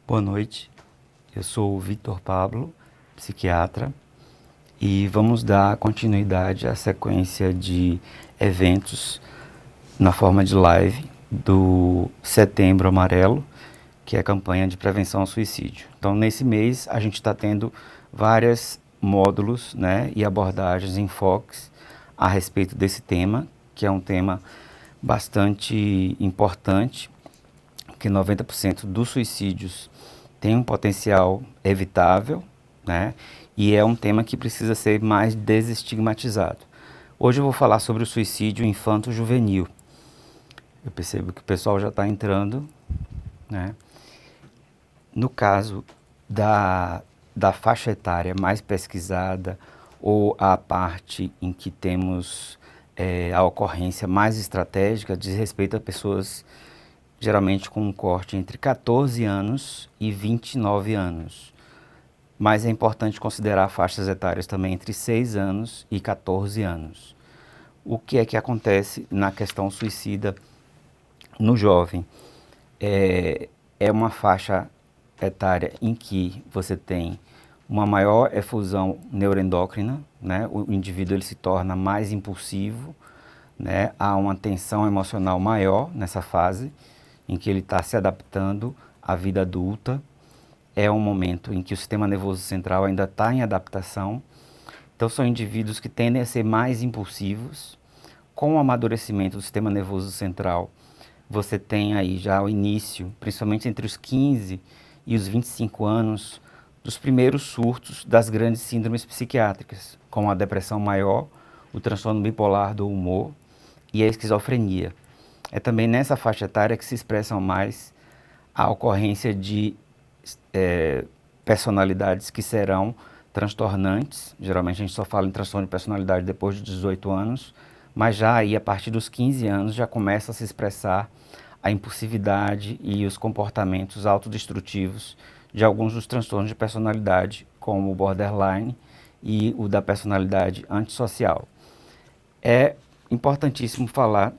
Boa noite, eu sou o Victor Pablo, psiquiatra, e vamos dar continuidade à sequência de eventos na forma de live do Setembro Amarelo, que é a campanha de prevenção ao suicídio. Então, nesse mês, a gente está tendo vários módulos, né, e abordagens, enfoques a respeito desse tema, que é um tema bastante importante, que 90% dos suicídios tem um potencial evitável, né? E é um tema que precisa ser mais desestigmatizado. Hoje eu vou falar sobre o suicídio infanto-juvenil. Eu percebo que o pessoal já está entrando, né? No caso da faixa etária mais pesquisada ou a parte em que temos a ocorrência mais estratégica diz respeito a pessoas geralmente com um corte entre 14 anos e 29 anos. Mas é importante considerar faixas etárias também entre 6 anos e 14 anos. O que é que acontece na questão suicida no jovem? É uma faixa etária em que você tem uma maior efusão neuroendócrina, né? O indivíduo ele se torna mais impulsivo, né? Há uma tensão emocional maior nessa fase, em que ele está se adaptando à vida adulta. É um momento em que o sistema nervoso central ainda está em adaptação. Então, são indivíduos que tendem a ser mais impulsivos. Com o amadurecimento do sistema nervoso central, você tem aí já o início, principalmente entre os 15 e os 25 anos, dos primeiros surtos das grandes síndromes psiquiátricas, como a depressão maior, o transtorno bipolar do humor e a esquizofrenia. É também nessa faixa etária que se expressam mais a ocorrência de personalidades que serão transtornantes. Geralmente a gente só fala em transtorno de personalidade depois de 18 anos, mas já aí a partir dos 15 anos já começa a se expressar a impulsividade e os comportamentos autodestrutivos de alguns dos transtornos de personalidade, como o borderline e o da personalidade antissocial. É importantíssimo falar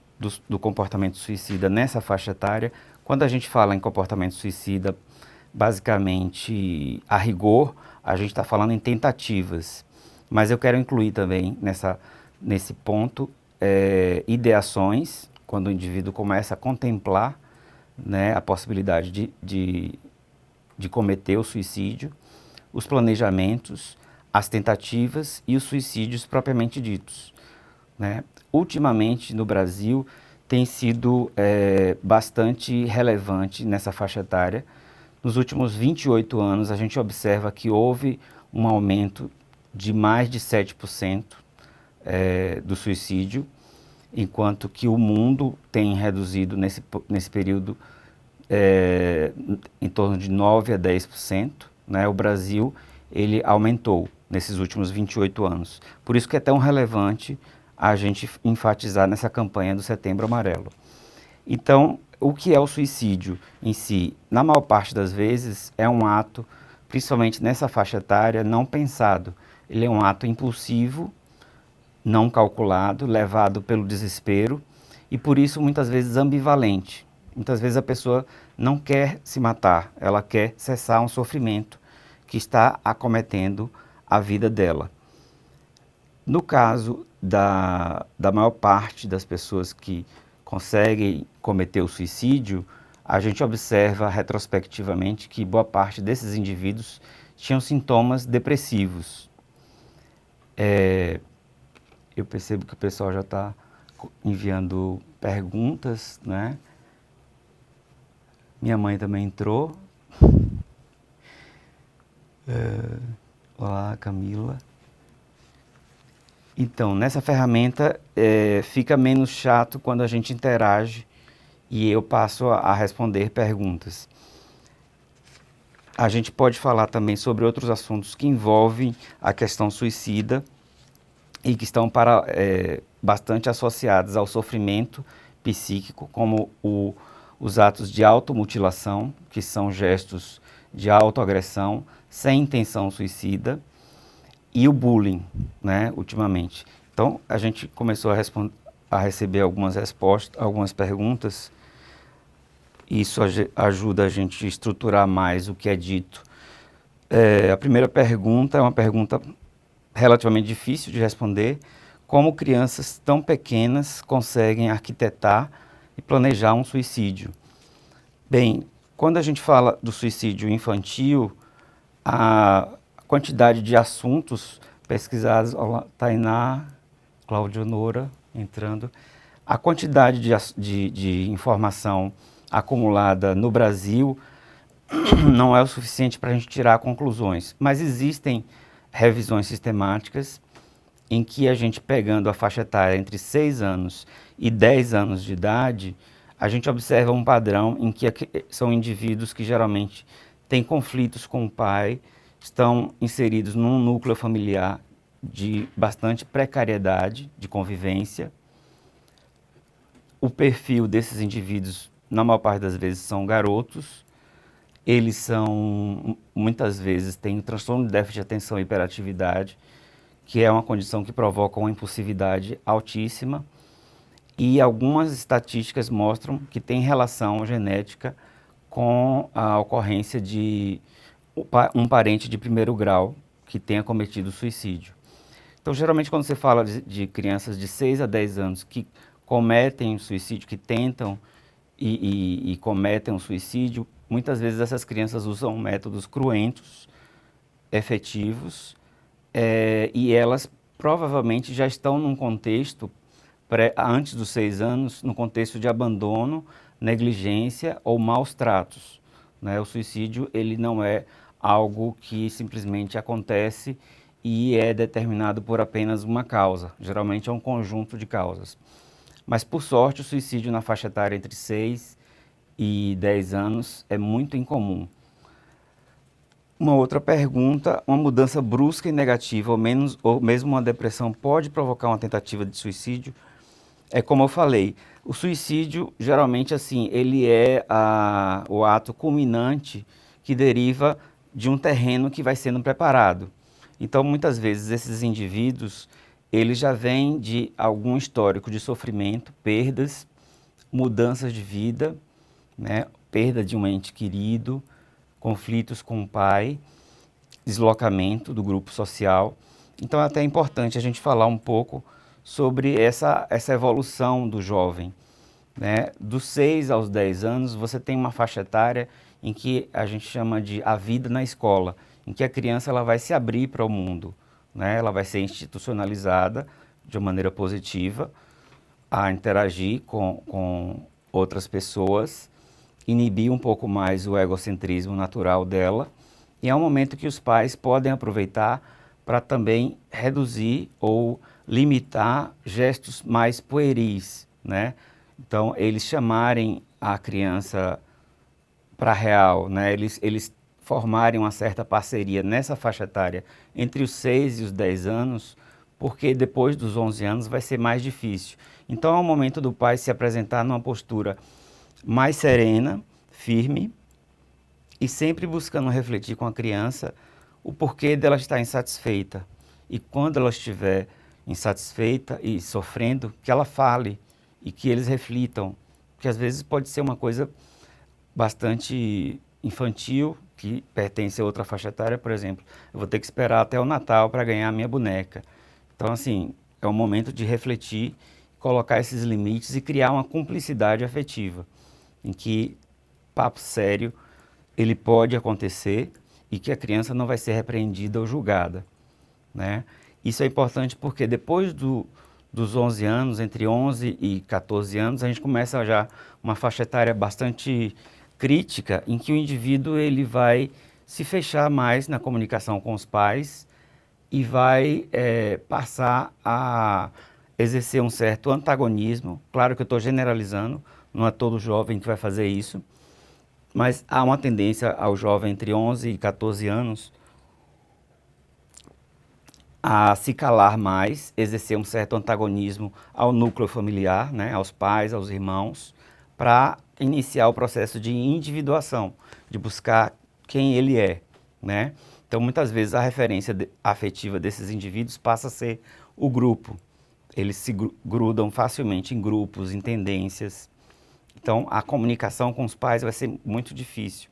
do comportamento suicida nessa faixa etária. Quando a gente fala em comportamento suicida, basicamente, a rigor, a gente está falando em tentativas. Mas eu quero incluir também nesse ponto ideações, quando o indivíduo começa a contemplar, né, a possibilidade de cometer o suicídio, os planejamentos, as tentativas e os suicídios propriamente ditos, né? Ultimamente, no Brasil, tem sido bastante relevante nessa faixa etária. Nos últimos 28 anos, a gente observa que houve um aumento de mais de 7% do suicídio, enquanto que o mundo tem reduzido nesse período em torno de 9 a 10%, né? O Brasil ele aumentou nesses últimos 28 anos. Por isso que é tão relevante a gente enfatizar nessa campanha do Setembro Amarelo. Então, o que é o suicídio em si? Na maior parte das vezes é um ato, principalmente nessa faixa etária, não pensado. Ele é um ato impulsivo, não calculado, levado pelo desespero e por isso muitas vezes ambivalente. Muitas vezes a pessoa não quer se matar, ela quer cessar um sofrimento que está acometendo a vida dela. No caso da maior parte das pessoas que conseguem cometer o suicídio, a gente observa retrospectivamente que boa parte desses indivíduos tinham sintomas depressivos. Eu percebo que o pessoal já está enviando perguntas, né? Minha mãe também entrou. Olá, Camila. Então, nessa ferramenta fica menos chato quando a gente interage e eu passo a responder perguntas. A gente pode falar também sobre outros assuntos que envolvem a questão suicida e que estão bastante associados ao sofrimento psíquico, como os atos de automutilação, que são gestos de autoagressão sem intenção suicida, e o bullying, né, ultimamente. Então, a gente começou a receber algumas respostas, algumas perguntas Isso ajuda a gente a estruturar mais o que é dito. A primeira pergunta é uma pergunta relativamente difícil de responder. Como crianças tão pequenas conseguem arquitetar e planejar um suicídio? Bem, quando a gente fala do suicídio infantil, a quantidade de assuntos pesquisados, olá, Tainá, Cláudio Noura entrando, a quantidade de informação acumulada no Brasil não é o suficiente para a gente tirar conclusões, mas existem revisões sistemáticas em que a gente, pegando a faixa etária entre 6 anos e 10 anos de idade, a gente observa um padrão em que são indivíduos que geralmente têm conflitos com o pai, estão inseridos num núcleo familiar de bastante precariedade de convivência. O perfil desses indivíduos, na maior parte das vezes, são garotos. Eles são, muitas vezes, têm um transtorno de déficit de atenção e hiperatividade, que é uma condição que provoca uma impulsividade altíssima. E algumas estatísticas mostram que tem relação genética com a ocorrência de um parente de primeiro grau que tenha cometido suicídio. Então, geralmente, quando você fala de crianças de 6 a 10 anos que cometem suicídio, que tentam e cometem um suicídio, muitas vezes essas crianças usam métodos cruentos, efetivos, e elas provavelmente já estão num contexto, antes dos 6 anos, no contexto de abandono, negligência ou maus tratos, né? O suicídio, ele não é algo que simplesmente acontece e é determinado por apenas uma causa. Geralmente é um conjunto de causas. Mas, por sorte, o suicídio na faixa etária entre 6 e 10 anos é muito incomum. Uma outra pergunta: uma mudança brusca e negativa, ou mesmo uma depressão, pode provocar uma tentativa de suicídio? É como eu falei, o suicídio, geralmente, assim, ele é o ato culminante que deriva de um terreno que vai sendo preparado. Então, muitas vezes, esses indivíduos, eles já vêm de algum histórico de sofrimento, perdas, mudanças de vida, né? Perda de um ente querido, conflitos com o pai, deslocamento do grupo social. Então, é até importante a gente falar um pouco sobre essa evolução do jovem, né? Dos 6 aos 10 anos, você tem uma faixa etária em que a gente chama de a vida na escola, em que a criança ela vai se abrir para o mundo, né? Ela vai ser institucionalizada de uma maneira positiva, a interagir com outras pessoas, inibir um pouco mais o egocentrismo natural dela, e é um momento que os pais podem aproveitar para também reduzir ou limitar gestos mais pueris, né? Então, eles chamarem a criança para real, né? Eles formarem uma certa parceria nessa faixa etária entre os 6 e os 10 anos, porque depois dos 11 anos vai ser mais difícil. Então, é o momento do pai se apresentar numa postura mais serena, firme, e sempre buscando refletir com a criança o porquê dela estar insatisfeita. E quando ela estiver insatisfeita e sofrendo, que ela fale e que eles reflitam, que às vezes pode ser uma coisa bastante infantil, que pertence a outra faixa etária. Por exemplo, eu vou ter que esperar até o Natal para ganhar a minha boneca. Então, assim, é um momento de refletir, colocar esses limites e criar uma cumplicidade afetiva, em que papo sério ele pode acontecer e que a criança não vai ser repreendida ou julgada, né? Isso é importante porque depois dos 11 anos, entre 11 e 14 anos, a gente começa já uma faixa etária bastante crítica, em que o indivíduo ele vai se fechar mais na comunicação com os pais e vai passar a exercer um certo antagonismo. Claro que eu estou generalizando, não é todo jovem que vai fazer isso, mas há uma tendência ao jovem entre 11 e 14 anos a se calar mais, exercer um certo antagonismo ao núcleo familiar, né, aos pais, aos irmãos, para iniciar o processo de individuação, de buscar quem ele é, né? Então, muitas vezes, a referência afetiva desses indivíduos passa a ser o grupo. Eles se grudam facilmente em grupos, em tendências. Então, a comunicação com os pais vai ser muito difícil.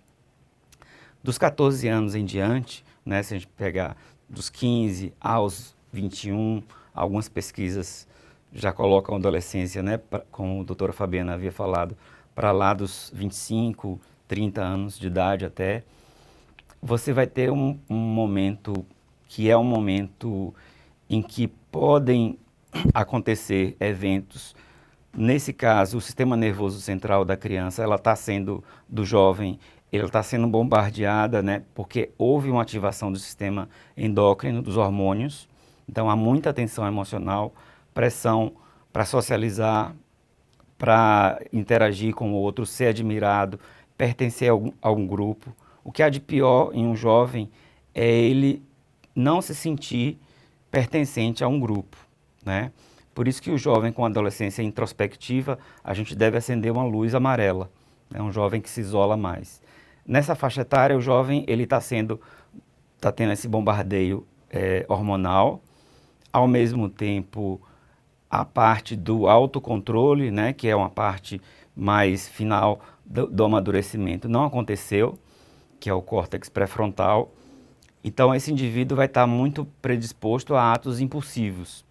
Dos 14 anos em diante, né, se a gente pegar dos 15 aos 21, algumas pesquisas já colocam a adolescência, né, como a doutora Fabiana havia falado, para lá dos 25, 30 anos de idade até, você vai ter um momento que é um momento em que podem acontecer eventos. Nesse caso, o sistema nervoso central da criança, ela está sendo, do jovem, ela está sendo bombardeada, né, porque houve uma ativação do sistema endócrino, dos hormônios. Então, há muita tensão emocional, pressão para socializar, para interagir com o outro, ser admirado, pertencer a um grupo. O que há de pior em um jovem é ele não se sentir pertencente a um grupo, né? Por isso que o jovem com adolescência introspectiva, a gente deve acender uma luz amarela. É um jovem que se isola mais. Nessa faixa etária, o jovem ele está tendo esse bombardeio hormonal, ao mesmo tempo a parte do autocontrole, né, que é uma parte mais final do amadurecimento, não aconteceu, que é o córtex pré-frontal. Então, esse indivíduo vai estar muito predisposto a atos impulsivos.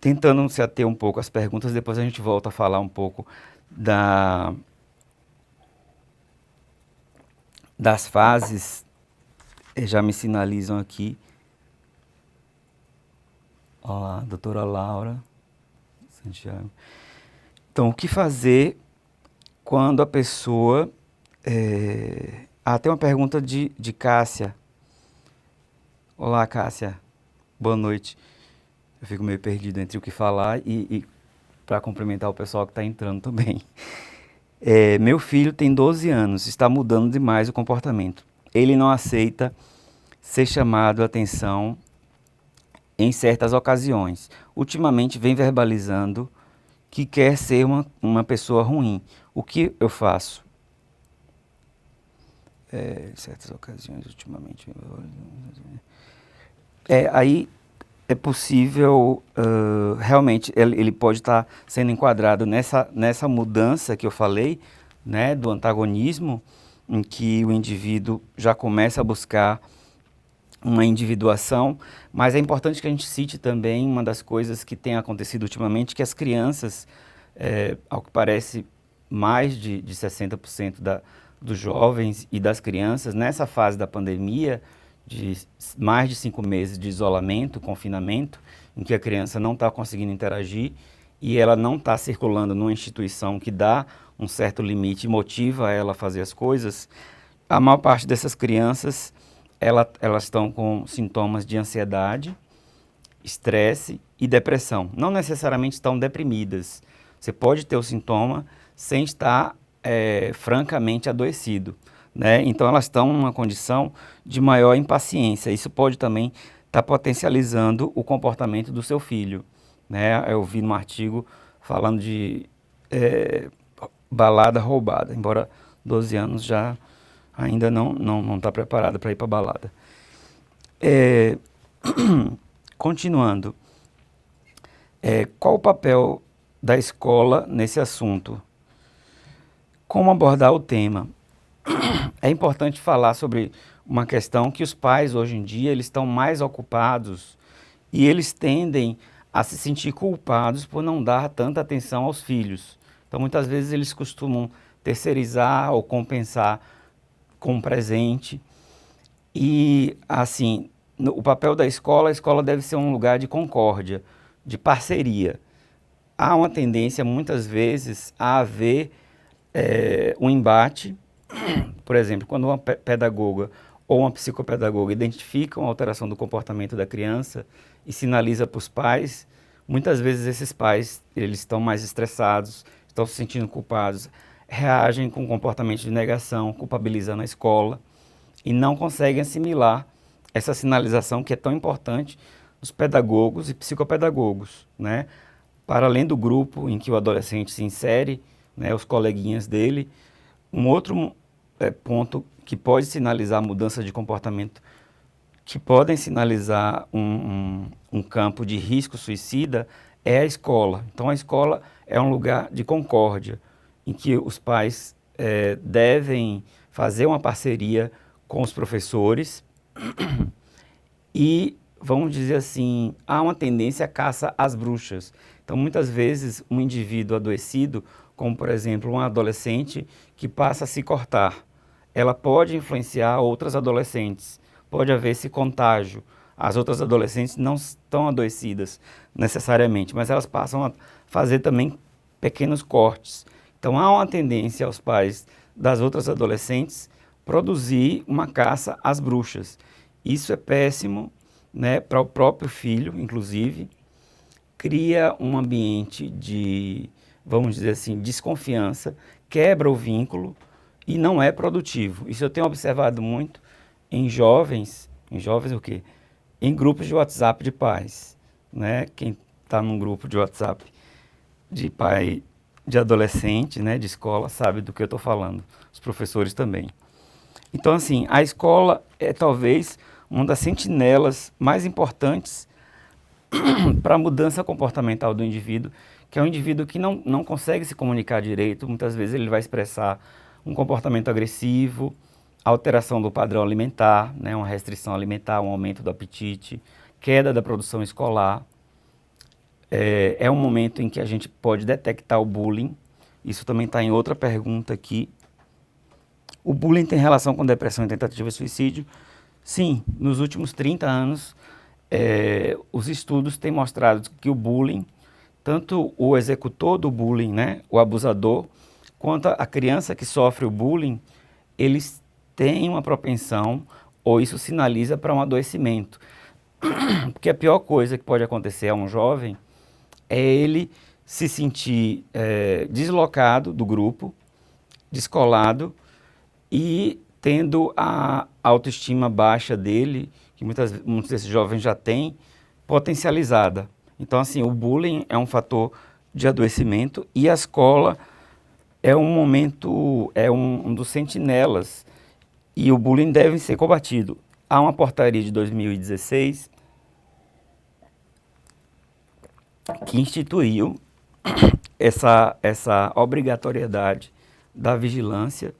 Tentando se ater um pouco às perguntas, depois a gente volta a falar um pouco das fases. Já me sinalizam aqui. Olá, doutora Laura Santiago. Então, o que fazer quando a pessoa... tem uma pergunta de Cássia. Olá, Cássia. Boa noite. Eu fico meio perdido entre o que falar e para cumprimentar o pessoal que está entrando também. Meu filho tem 12 anos, está mudando demais o comportamento. Ele não aceita ser chamado a atenção em certas ocasiões. Ultimamente vem verbalizando que quer ser uma pessoa ruim. O que eu faço? Em certas ocasiões, ultimamente... aí é possível, realmente, ele pode estar sendo enquadrado nessa mudança que eu falei, né, do antagonismo, em que o indivíduo já começa a buscar uma individuação, mas é importante que a gente cite também uma das coisas que tem acontecido ultimamente, que as crianças, ao que parece, mais de 60% dos jovens e das crianças, nessa fase da pandemia, de mais de 5 meses de isolamento, confinamento, em que a criança não está conseguindo interagir e ela não está circulando numa instituição que dá um certo limite e motiva ela a fazer as coisas, a maior parte dessas crianças, elas estão com sintomas de ansiedade, estresse e depressão. Não necessariamente estão deprimidas. Você pode ter o sintoma sem estar francamente adoecido, né? Então elas estão numa condição de maior impaciência. Isso pode também estar potencializando o comportamento do seu filho, né? Eu vi num artigo falando de balada roubada, embora 12 anos já ainda não está preparado para ir para balada. Continuando, qual o papel da escola nesse assunto? Como abordar o tema? É importante falar sobre uma questão que os pais hoje em dia eles estão mais ocupados e eles tendem a se sentir culpados por não dar tanta atenção aos filhos. Então muitas vezes eles costumam terceirizar ou compensar com um presente. E assim, o papel da escola, a escola deve ser um lugar de concórdia, de parceria. Há uma tendência muitas vezes a haver um embate. Por exemplo, quando uma pedagoga ou uma psicopedagoga identifica uma alteração do comportamento da criança e sinaliza para os pais, muitas vezes esses pais eles estão mais estressados, estão se sentindo culpados, reagem com comportamento de negação, culpabilizando a escola e não conseguem assimilar essa sinalização que é tão importante dos pedagogos e psicopedagogos, né? Para além do grupo em que o adolescente se insere, né, os coleguinhas dele, um outro ponto que pode sinalizar mudança de comportamento, que podem sinalizar um campo de risco suicida, é a escola. Então, a escola é um lugar de concórdia, em que os pais devem fazer uma parceria com os professores e, vamos dizer assim, há uma tendência à caça às bruxas. Então, muitas vezes, um indivíduo adoecido, como, por exemplo, um adolescente que passa a se cortar, ela pode influenciar outras adolescentes, pode haver esse contágio. As outras adolescentes não estão adoecidas necessariamente, mas elas passam a fazer também pequenos cortes. Então há uma tendência aos pais das outras adolescentes produzir uma caça às bruxas. Isso é péssimo, né, para o próprio filho, inclusive, cria um ambiente de, vamos dizer assim, desconfiança, quebra o vínculo e não é produtivo. Isso eu tenho observado muito em jovens o quê? Em grupos de WhatsApp de pais, né? Quem está num grupo de WhatsApp de pai, de adolescente, né, de escola, sabe do que eu estou falando. Os professores também. Então, assim, a escola é talvez uma das sentinelas mais importantes para a mudança comportamental do indivíduo, que é um indivíduo que não consegue se comunicar direito. Muitas vezes ele vai expressar um comportamento agressivo, alteração do padrão alimentar, né, uma restrição alimentar, um aumento do apetite, queda da produção escolar. É um momento em que a gente pode detectar o bullying. Isso também está em outra pergunta aqui. O bullying tem relação com depressão e tentativa de suicídio? Sim, nos últimos 30 anos, os estudos têm mostrado que o bullying, tanto o executor do bullying, né, o abusador, quanto a criança que sofre o bullying, eles têm uma propensão, ou isso sinaliza para um adoecimento. Porque a pior coisa que pode acontecer a um jovem é ele se sentir deslocado do grupo, descolado e tendo a autoestima baixa dele, que muitos desses jovens já têm, potencializada. Então, assim, o bullying é um fator de adoecimento e a escola é um momento, é um dos sentinelas e o bullying deve ser combatido. Há uma portaria de 2016 que instituiu essa obrigatoriedade da vigilância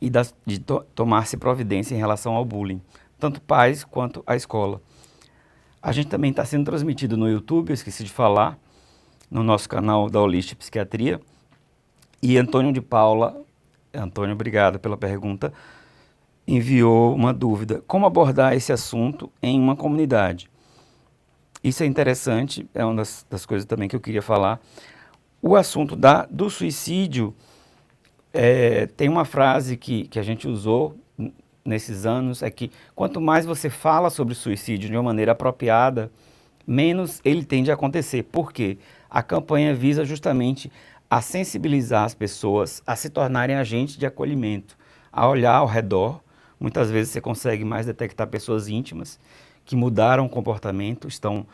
e de tomar-se providência em relação ao bullying, tanto pais quanto a escola. A gente também está sendo transmitido no YouTube, eu esqueci de falar, no nosso canal da Holistic Psiquiatria. E Antônio de Paula, Antônio, obrigado pela pergunta, enviou uma dúvida. Como abordar esse assunto em uma comunidade? Isso é interessante, é uma das coisas também que eu queria falar. O assunto do suicídio, tem uma frase que a gente usou nesses anos, é que quanto mais você fala sobre suicídio de uma maneira apropriada, menos ele tende a acontecer. Por quê? A campanha visa justamente a sensibilizar as pessoas a se tornarem agentes de acolhimento, a olhar ao redor. Muitas vezes você consegue mais detectar pessoas íntimas que mudaram o comportamento, estão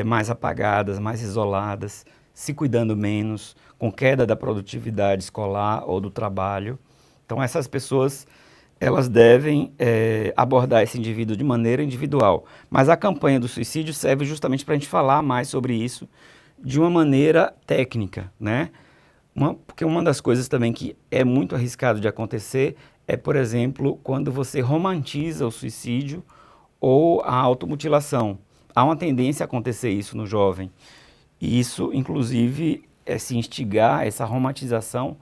mais apagadas, mais isoladas, se cuidando menos, com queda da produtividade escolar ou do trabalho. Então essas pessoas, elas devem abordar esse indivíduo de maneira individual. Mas a campanha do suicídio serve justamente para a gente falar mais sobre isso de uma maneira técnica, né? Porque uma das coisas também que é muito arriscado de acontecer é, por exemplo, quando você romantiza o suicídio ou a automutilação. Há uma tendência a acontecer isso no jovem. E isso, inclusive, se instigar, essa romantização,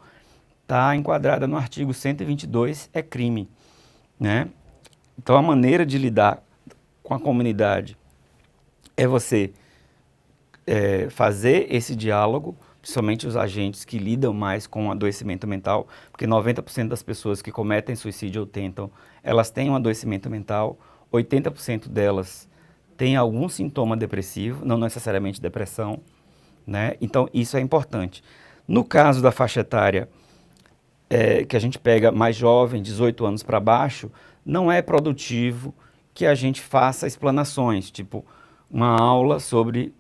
está enquadrada no artigo 122, é crime, né? Então, a maneira de lidar com a comunidade é você fazer esse diálogo, principalmente os agentes que lidam mais com o adoecimento mental, porque 90% das pessoas que cometem suicídio ou tentam, elas têm um adoecimento mental, 80% delas têm algum sintoma depressivo, não necessariamente depressão, né? Então, isso é importante. No caso da faixa etária, que a gente pega mais jovem, 18 anos para baixo, não é produtivo que a gente faça explanações, tipo uma aula sobre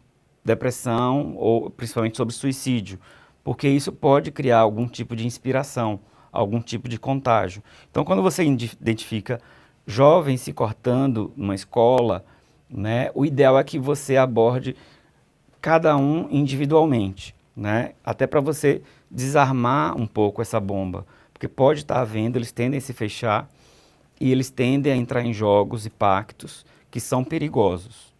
depressão ou principalmente sobre suicídio, porque isso pode criar algum tipo de inspiração, algum tipo de contágio. Então, quando você identifica jovens se cortando numa escola, né, o ideal é que você aborde cada um individualmente, né? Até para você desarmar um pouco essa bomba, porque pode estar havendo, eles tendem a se fechar e eles tendem a entrar em jogos e pactos que são perigosos.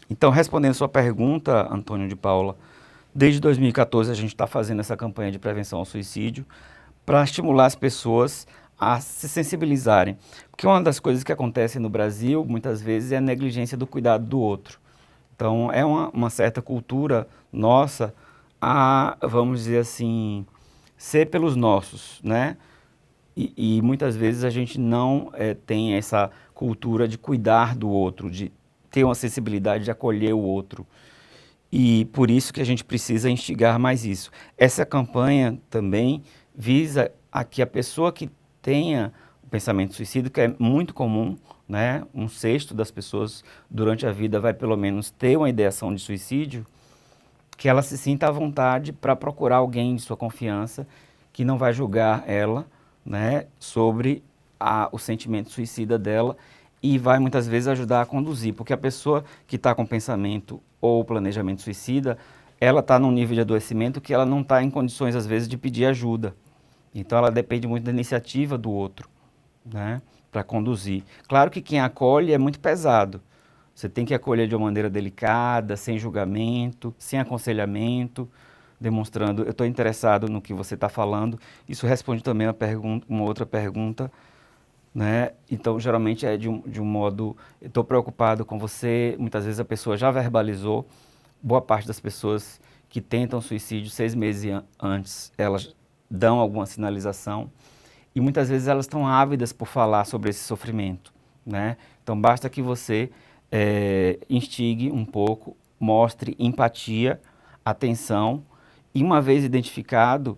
Então, respondendo a sua pergunta, Antônio de Paula, desde 2014 a gente está fazendo essa campanha de prevenção ao suicídio para estimular as pessoas a se sensibilizarem. Porque uma das coisas que acontece no Brasil, muitas vezes, é a negligência do cuidado do outro. Então, é uma certa cultura nossa a, vamos dizer assim, ser pelos nossos, né? E muitas vezes a gente não tem essa cultura de cuidar do outro, de ter uma sensibilidade de acolher o outro. E por isso que a gente precisa instigar mais isso. Essa campanha também visa a que a pessoa que tenha o pensamento suicida, que é muito comum, né? 1/6 das pessoas durante a vida vai pelo menos ter uma ideação de suicídio, que ela se sinta à vontade para procurar alguém de sua confiança que não vai julgar ela, né, sobre o sentimento suicida dela e vai muitas vezes ajudar a conduzir, porque a pessoa que está com pensamento ou planejamento suicida, ela está num nível de adoecimento que ela não está em condições às vezes de pedir ajuda. Então ela depende muito da iniciativa do outro, né, para conduzir. Claro que quem acolhe é muito pesado. Você tem que acolher de uma maneira delicada, sem julgamento, sem aconselhamento, demonstrando, eu estou interessado no que você está falando. Isso responde também uma outra pergunta, né? Então, geralmente é de um modo, eu estou preocupado com você, muitas vezes a pessoa já verbalizou, boa parte das pessoas que tentam suicídio 6 meses antes, elas dão alguma sinalização, e muitas vezes elas estão ávidas por falar sobre esse sofrimento, né? Então, basta que você instigue um pouco, mostre empatia, atenção, e uma vez identificado,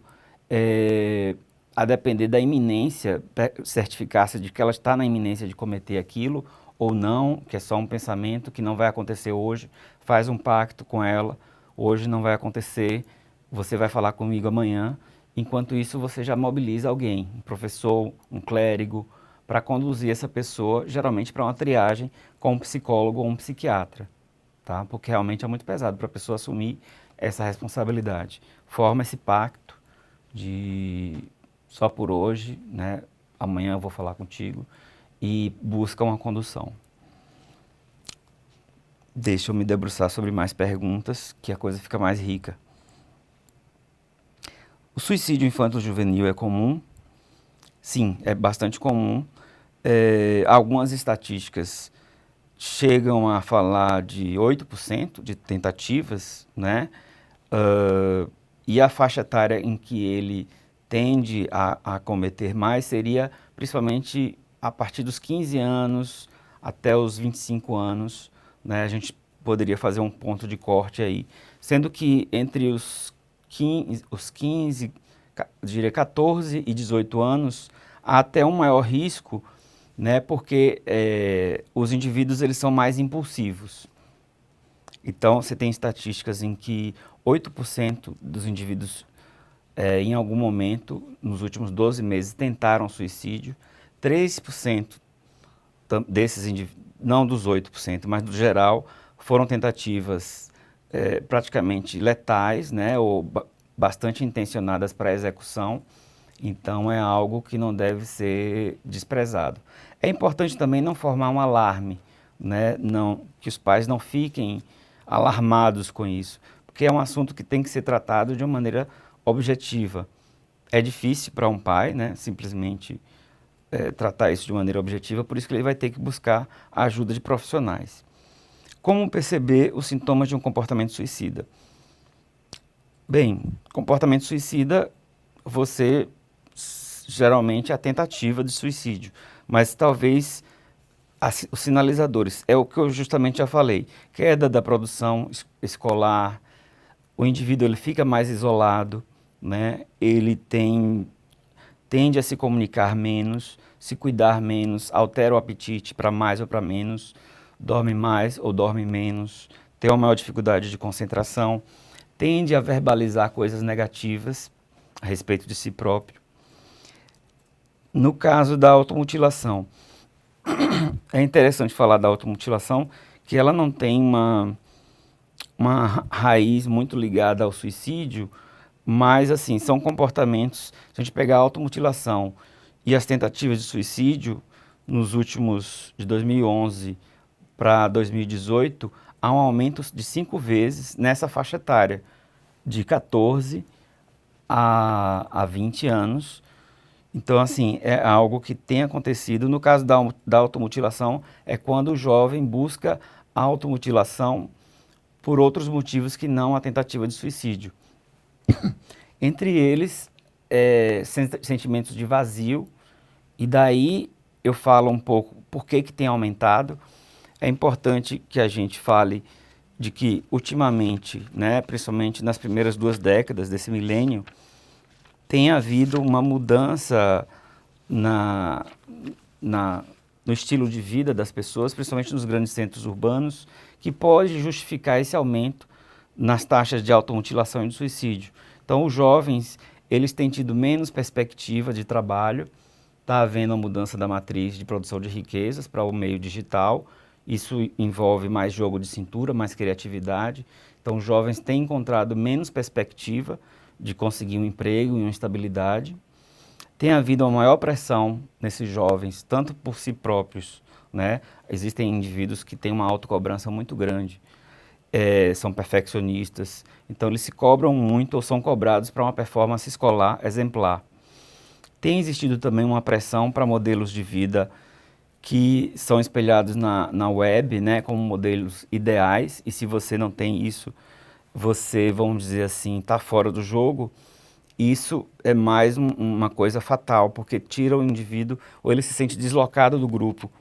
a depender da iminência, certificar-se de que ela está na iminência de cometer aquilo ou não, que é só um pensamento que não vai acontecer hoje, faz um pacto com ela, hoje não vai acontecer, você vai falar comigo amanhã, enquanto isso você já mobiliza alguém, um professor, um clérigo, para conduzir essa pessoa, geralmente para uma triagem com um psicólogo ou um psiquiatra, tá? Porque realmente é muito pesado para a pessoa assumir essa responsabilidade. Forma esse pacto de só por hoje, né? Amanhã eu vou falar contigo e busca uma condução. Deixa eu me debruçar sobre mais perguntas, que a coisa fica mais rica. O suicídio infanto-juvenil é comum? Sim, é bastante comum. Algumas estatísticas chegam a falar de 8% de tentativas, né? E a faixa etária em que ele tende a cometer mais seria principalmente a partir dos 15 anos até os 25 anos, né? A gente poderia fazer um ponto de corte aí, sendo que entre os 15, diria 14 e 18 anos, há até um maior risco, né? Porque os indivíduos eles são mais impulsivos. Então, você tem estatísticas em que 8% dos indivíduos, em algum momento, nos últimos 12 meses, tentaram suicídio. 3% desses indivíduos, não dos 8%, mas do geral, foram tentativas praticamente letais, né, ou bastante intencionadas para execução. Então, é algo que não deve ser desprezado. É importante também não formar um alarme, né, que os pais não fiquem alarmados com isso, porque é um assunto que tem que ser tratado de uma maneira objetiva. É difícil para um pai, né, simplesmente tratar isso de maneira objetiva, por isso que ele vai ter que buscar a ajuda de profissionais. Como perceber os sintomas de um comportamento suicida? Bem, comportamento suicida, você geralmente é a tentativa de suicídio, mas talvez os sinalizadores, é o que eu justamente já falei, queda da produção escolar, o indivíduo ele fica mais isolado, né? Ele tende a se comunicar menos, se cuidar menos, altera o apetite para mais ou para menos, dorme mais ou dorme menos, tem uma maior dificuldade de concentração, tende a verbalizar coisas negativas a respeito de si próprio. No caso da automutilação, é interessante falar da automutilação, que ela não tem uma raiz muito ligada ao suicídio, mas assim, são comportamentos, se a gente pegar a automutilação e as tentativas de suicídio, nos últimos, de 2011 para 2018, há um aumento de 5 vezes nessa faixa etária, de 14 a 20 anos. Então, assim, é algo que tem acontecido. No caso da automutilação, é quando o jovem busca a automutilação por outros motivos que não a tentativa de suicídio. Entre eles, sentimentos de vazio, e daí eu falo um pouco por que tem aumentado. É importante que a gente fale de que, ultimamente, né, principalmente nas primeiras 2 décadas desse milênio, tem havido uma mudança na, no estilo de vida das pessoas, principalmente nos grandes centros urbanos, que pode justificar esse aumento nas taxas de automutilação e de suicídio. Então, os jovens, eles têm tido menos perspectiva de trabalho, está havendo a mudança da matriz de produção de riquezas para o meio digital. Isso envolve mais jogo de cintura, mais criatividade. Então, os jovens têm encontrado menos perspectiva de conseguir um emprego e uma estabilidade. Tem havido uma maior pressão nesses jovens, tanto por si próprios, né? Existem indivíduos que têm uma autocobrança muito grande, são perfeccionistas, então eles se cobram muito ou são cobrados para uma performance escolar exemplar. Tem existido também uma pressão para modelos de vida que são espelhados na web, né, como modelos ideais, e se você não tem isso, você, vamos dizer assim, está fora do jogo. Isso é mais uma coisa fatal, porque tira o indivíduo, ou ele se sente deslocado do grupo,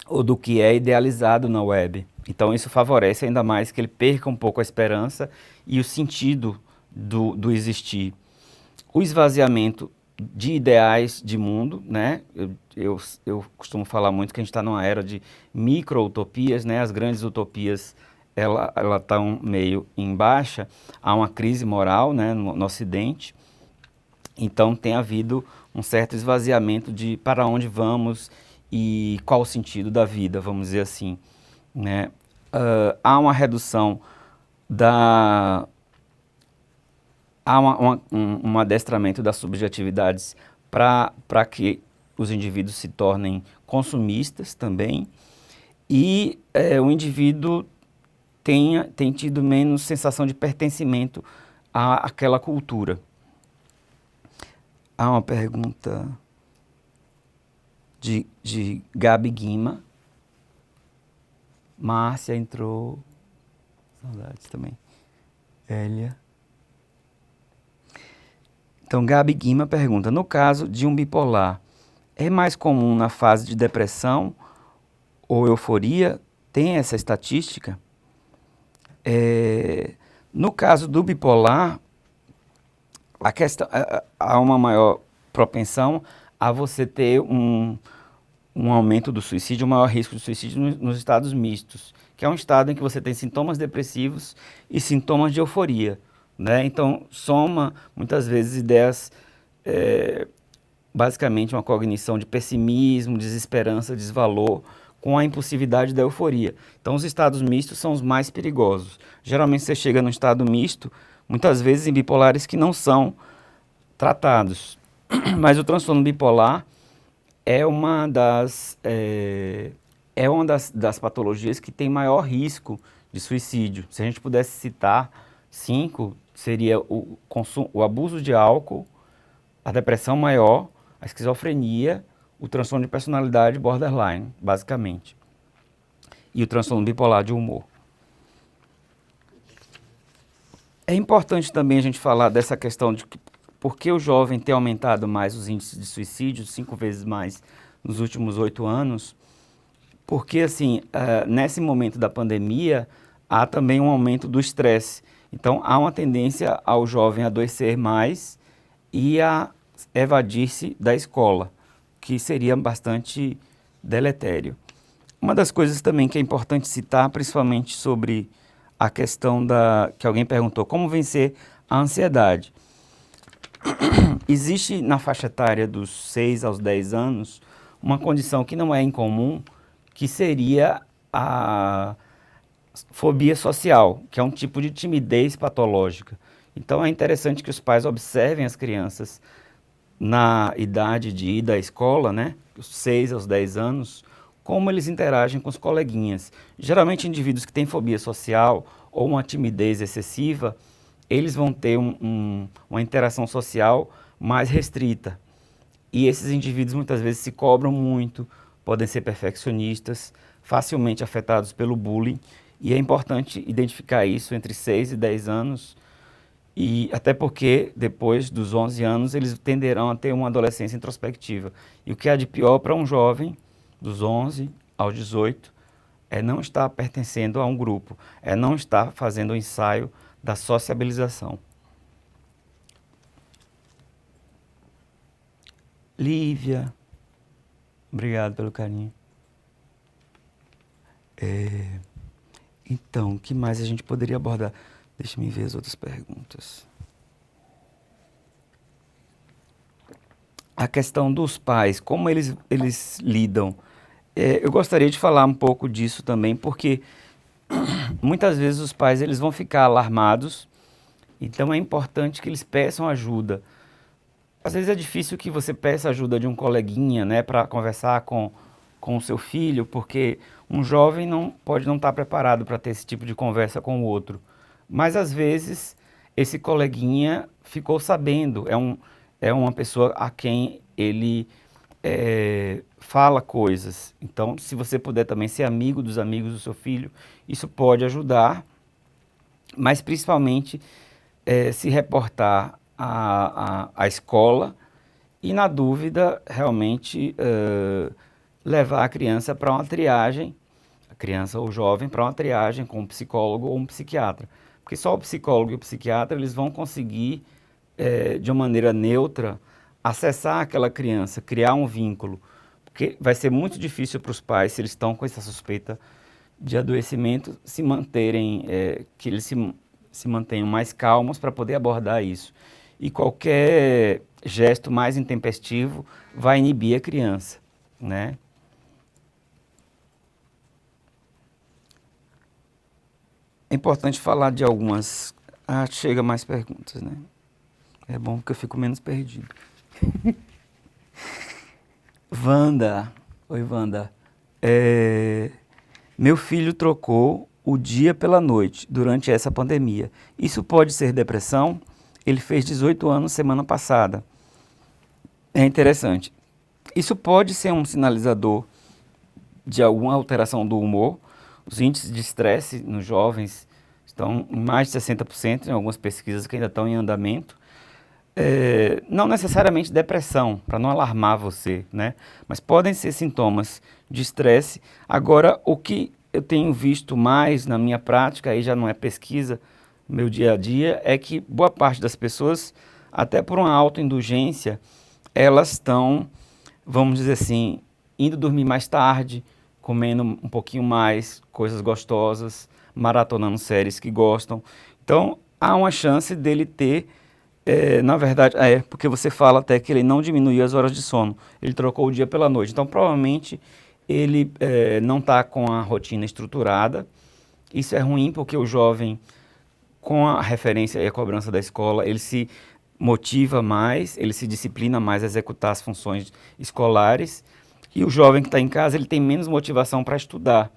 ou do que é idealizado na web. Então isso favorece ainda mais que ele perca um pouco a esperança e o sentido do existir. O esvaziamento de ideais de mundo, né? Eu costumo falar muito que a gente está numa era de micro-utopias, né? As grandes utopias, ela está meio em baixa, há uma crise moral, né, no Ocidente, então tem havido um certo esvaziamento de para onde vamos e qual o sentido da vida, vamos dizer assim, né? Há uma redução da... Há um adestramento das subjetividades para que os indivíduos se tornem consumistas também, e o indivíduo tem tido menos sensação de pertencimento àquela cultura. Há uma pergunta de Gabi Guima. Márcia entrou. Saudades também. Elia. Então, Gabi Guima pergunta: no caso de um bipolar, é mais comum na fase de depressão ou euforia? Tem essa estatística? No caso do bipolar, a questão, há uma maior propensão a você ter um aumento do suicídio, um maior risco de suicídio nos estados mistos, que é um estado em que você tem sintomas depressivos e sintomas de euforia, né? Então, soma muitas vezes ideias, basicamente uma cognição de pessimismo, desesperança, desvalor, com a impulsividade da euforia. Então, os estados mistos são os mais perigosos. Geralmente, você chega num estado misto, muitas vezes em bipolares que não são tratados. Mas o transtorno bipolar é uma das patologias que tem maior risco de suicídio. Se a gente pudesse citar 5, seria o abuso de álcool, a depressão maior, a esquizofrenia, o transtorno de personalidade borderline, basicamente, e o transtorno bipolar de humor. É importante também a gente falar dessa questão de por que o jovem tem aumentado mais os índices de suicídio, 5 vezes mais nos últimos 8 anos, porque, assim, nesse momento da pandemia, há também um aumento do estresse. Então, há uma tendência ao jovem adoecer mais e a evadir-se da escola, que seria bastante deletério. Uma das coisas também que é importante citar, principalmente sobre a questão que alguém perguntou, como vencer a ansiedade. Existe na faixa etária dos 6 aos 10 anos uma condição que não é incomum, que seria a fobia social, que é um tipo de timidez patológica. Então é interessante que os pais observem as crianças na idade de ir à escola, né, dos 6 aos 10 anos, como eles interagem com os coleguinhas. Geralmente indivíduos que têm fobia social ou uma timidez excessiva, eles vão ter uma interação social mais restrita. E esses indivíduos muitas vezes se cobram muito, podem ser perfeccionistas, facilmente afetados pelo bullying, e é importante identificar isso entre 6 e 10 anos, e até porque depois dos 11 anos eles tenderão a ter uma adolescência introspectiva. E o que há de pior para um jovem dos 11 aos 18 é não estar pertencendo a um grupo, é não estar fazendo o ensaio da sociabilização. Lívia, obrigado pelo carinho. Então, o que mais a gente poderia abordar? Deixa eu ver as outras perguntas. A questão dos pais, como eles lidam. Eu gostaria de falar um pouco disso também, porque muitas vezes os pais eles vão ficar alarmados, então é importante que eles peçam ajuda. Às vezes é difícil que você peça ajuda de um coleguinha, né, para conversar com o seu filho, porque um jovem pode não estar preparado para ter esse tipo de conversa com o outro. Mas às vezes esse coleguinha ficou sabendo, é uma pessoa a quem ele fala coisas. Então, se você puder também ser amigo dos amigos do seu filho, isso pode ajudar, mas principalmente se reportar à escola e, na dúvida, realmente levar a criança para uma triagem, a criança ou o jovem para uma triagem com um psicólogo ou um psiquiatra. Porque só o psicólogo e o psiquiatra eles vão conseguir, de uma maneira neutra, acessar aquela criança, criar um vínculo. Porque vai ser muito difícil para os pais, se eles estão com essa suspeita de adoecimento, se manterem, que eles se mantenham mais calmos para poder abordar isso. E qualquer gesto mais intempestivo vai inibir a criança, né? É importante falar de algumas... chega mais perguntas, né? É bom porque eu fico menos perdido. Wanda. Oi, Wanda. Meu filho trocou o dia pela noite durante essa pandemia. Isso pode ser depressão? Ele fez 18 anos semana passada. É interessante. Isso pode ser um sinalizador de alguma alteração do humor. Os índices de estresse nos jovens estão em mais de 60%, em algumas pesquisas que ainda estão em andamento. Não necessariamente depressão, para não alarmar você, né? Mas podem ser sintomas de estresse. Agora, o que eu tenho visto mais na minha prática, aí já não é pesquisa, no meu dia a dia, é que boa parte das pessoas, até por uma autoindulgência, elas estão, vamos dizer assim, indo dormir mais tarde, comendo um pouquinho mais, coisas gostosas, maratonando séries que gostam. Então, há uma chance dele ter... na verdade, porque você fala até que ele não diminuiu as horas de sono, ele trocou o dia pela noite. Então, provavelmente, ele não está com a rotina estruturada. Isso é ruim porque o jovem, com a referência e a cobrança da escola, ele se motiva mais, ele se disciplina mais a executar as funções escolares. E o jovem que está em casa, ele tem menos motivação para estudar.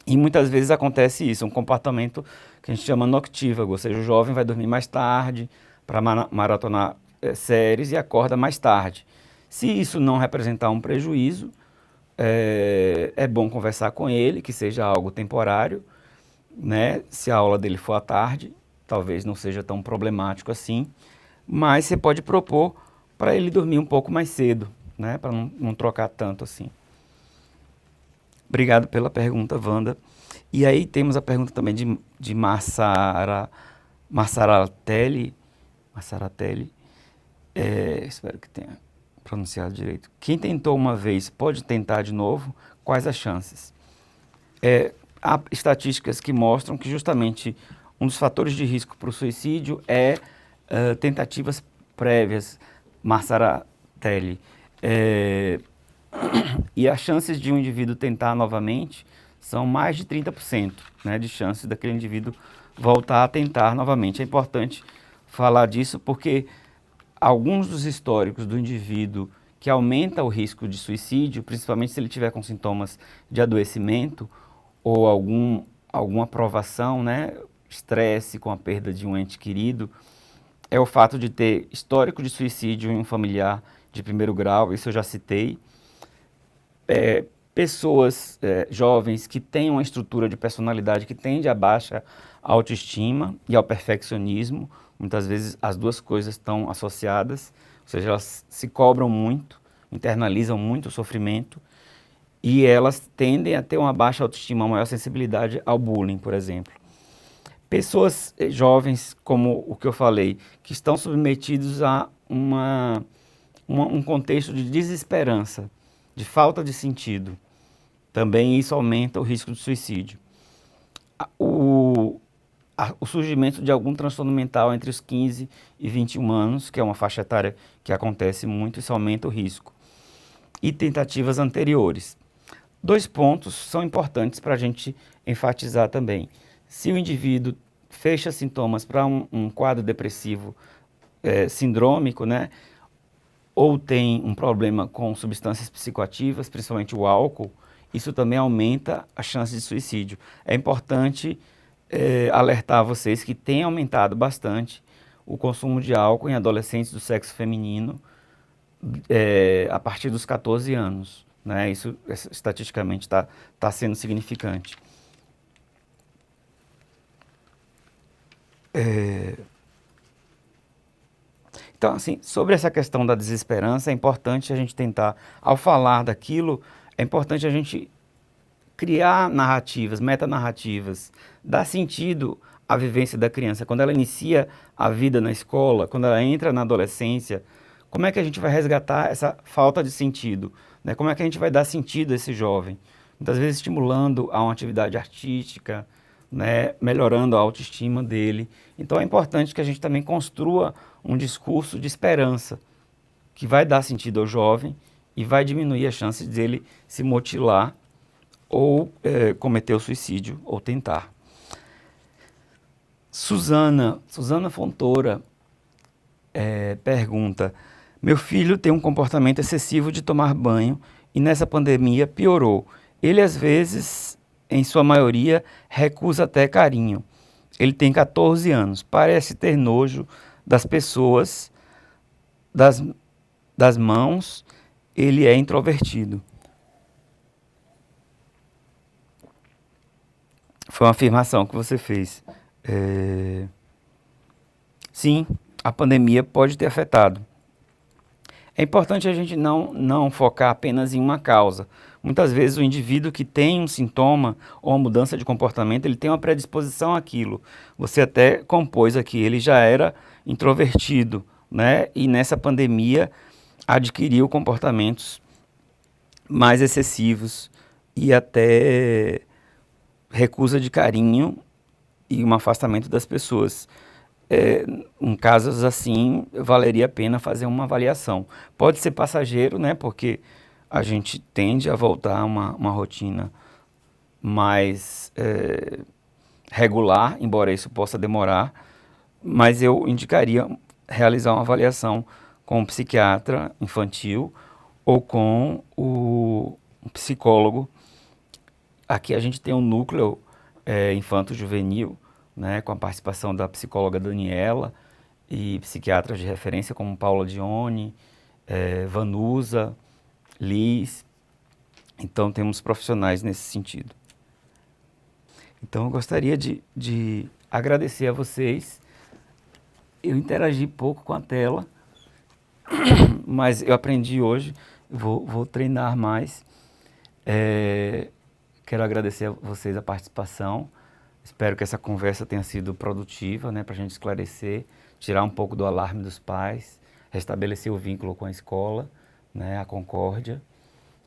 E muitas vezes acontece isso, um comportamento que a gente chama noctívago, ou seja, o jovem vai dormir mais tarde, para maratonar séries e acorda mais tarde. Se isso não representar um prejuízo, é bom conversar com ele, que seja algo temporário, né? Se a aula dele for à tarde, talvez não seja tão problemático assim, mas você pode propor para ele dormir um pouco mais cedo, né? Para não trocar tanto assim. Obrigado pela pergunta, Wanda. E aí temos a pergunta também de Massaratelli, espero que tenha pronunciado direito. Quem tentou uma vez pode tentar de novo? Quais as chances? Há estatísticas que mostram que justamente um dos fatores de risco para o suicídio é tentativas prévias, Massaratelli. E as chances de um indivíduo tentar novamente são mais de 30%, né, de chance daquele indivíduo voltar a tentar novamente. É importante falar disso porque alguns dos históricos do indivíduo que aumenta o risco de suicídio, principalmente se ele tiver com sintomas de adoecimento ou alguma provação, né, estresse com a perda de um ente querido, é o fato de ter histórico de suicídio em um familiar de primeiro grau, isso eu já citei, pessoas jovens que têm uma estrutura de personalidade que tende a baixa autoestima e ao perfeccionismo, muitas vezes as duas coisas estão associadas, ou seja, elas se cobram muito, internalizam muito o sofrimento e elas tendem a ter uma baixa autoestima, uma maior sensibilidade ao bullying, por exemplo. Pessoas jovens, como o que eu falei, que estão submetidos a um contexto de desesperança, de falta de sentido, também isso aumenta o risco de suicídio. O surgimento de algum transtorno mental entre os 15 e 21 anos, que é uma faixa etária que acontece muito, isso aumenta o risco. E tentativas anteriores. 2 pontos são importantes para a gente enfatizar também. Se o indivíduo fecha sintomas para um quadro depressivo sindrômico, né, ou tem um problema com substâncias psicoativas, principalmente o álcool, isso também aumenta a chance de suicídio. É importante alertar vocês que tem aumentado bastante o consumo de álcool em adolescentes do sexo feminino a partir dos 14 anos. Né? Isso estatisticamente está sendo significante. Então, assim, sobre essa questão da desesperança, é importante a gente tentar, ao falar daquilo, é importante a gente criar narrativas, metanarrativas, dar sentido à vivência da criança. Quando ela inicia a vida na escola, quando ela entra na adolescência, como é que a gente vai resgatar essa falta de sentido? Né? Como é que a gente vai dar sentido a esse jovem? Muitas vezes estimulando a uma atividade artística, né? Melhorando a autoestima dele. Então é importante que a gente também construa um discurso de esperança, que vai dar sentido ao jovem e vai diminuir a chance dele se mutilar ou cometer o suicídio, ou tentar. Suzana Fontoura pergunta: meu filho tem um comportamento excessivo de tomar banho e nessa pandemia piorou. Ele às vezes, em sua maioria, recusa até carinho. Ele tem 14 anos, parece ter nojo das pessoas, das mãos, ele é introvertido. Foi uma afirmação que você fez. Sim, a pandemia pode ter afetado. É importante a gente não focar apenas em uma causa. Muitas vezes o indivíduo que tem um sintoma ou uma mudança de comportamento, ele tem uma predisposição àquilo. Você até compôs aqui, ele já era introvertido, né? E nessa pandemia adquiriu comportamentos mais excessivos e até recusa de carinho e um afastamento das pessoas. Em casos assim, valeria a pena fazer uma avaliação. Pode ser passageiro, né, porque a gente tende a voltar a uma rotina mais regular, embora isso possa demorar, mas eu indicaria realizar uma avaliação com um psiquiatra infantil ou com um psicólogo. Aqui a gente tem um núcleo infanto-juvenil, né, com a participação da psicóloga Daniela e psiquiatras de referência como Paula Dione, Vanusa, Liz. Então temos profissionais nesse sentido. Então eu gostaria de agradecer a vocês. Eu interagi pouco com a tela, mas eu aprendi hoje, vou treinar mais. Quero agradecer a vocês a participação. Espero que essa conversa tenha sido produtiva, né, para a gente esclarecer, tirar um pouco do alarme dos pais, restabelecer o vínculo com a escola, né, a concórdia,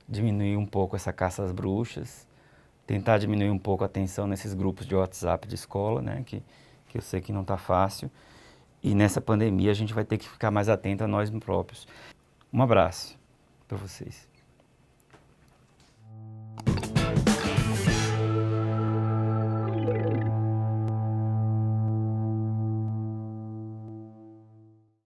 diminuir um pouco essa caça às bruxas, tentar diminuir um pouco a tensão nesses grupos de WhatsApp de escola, né, que eu sei que não está fácil. E nessa pandemia a gente vai ter que ficar mais atento a nós próprios. Um abraço para vocês.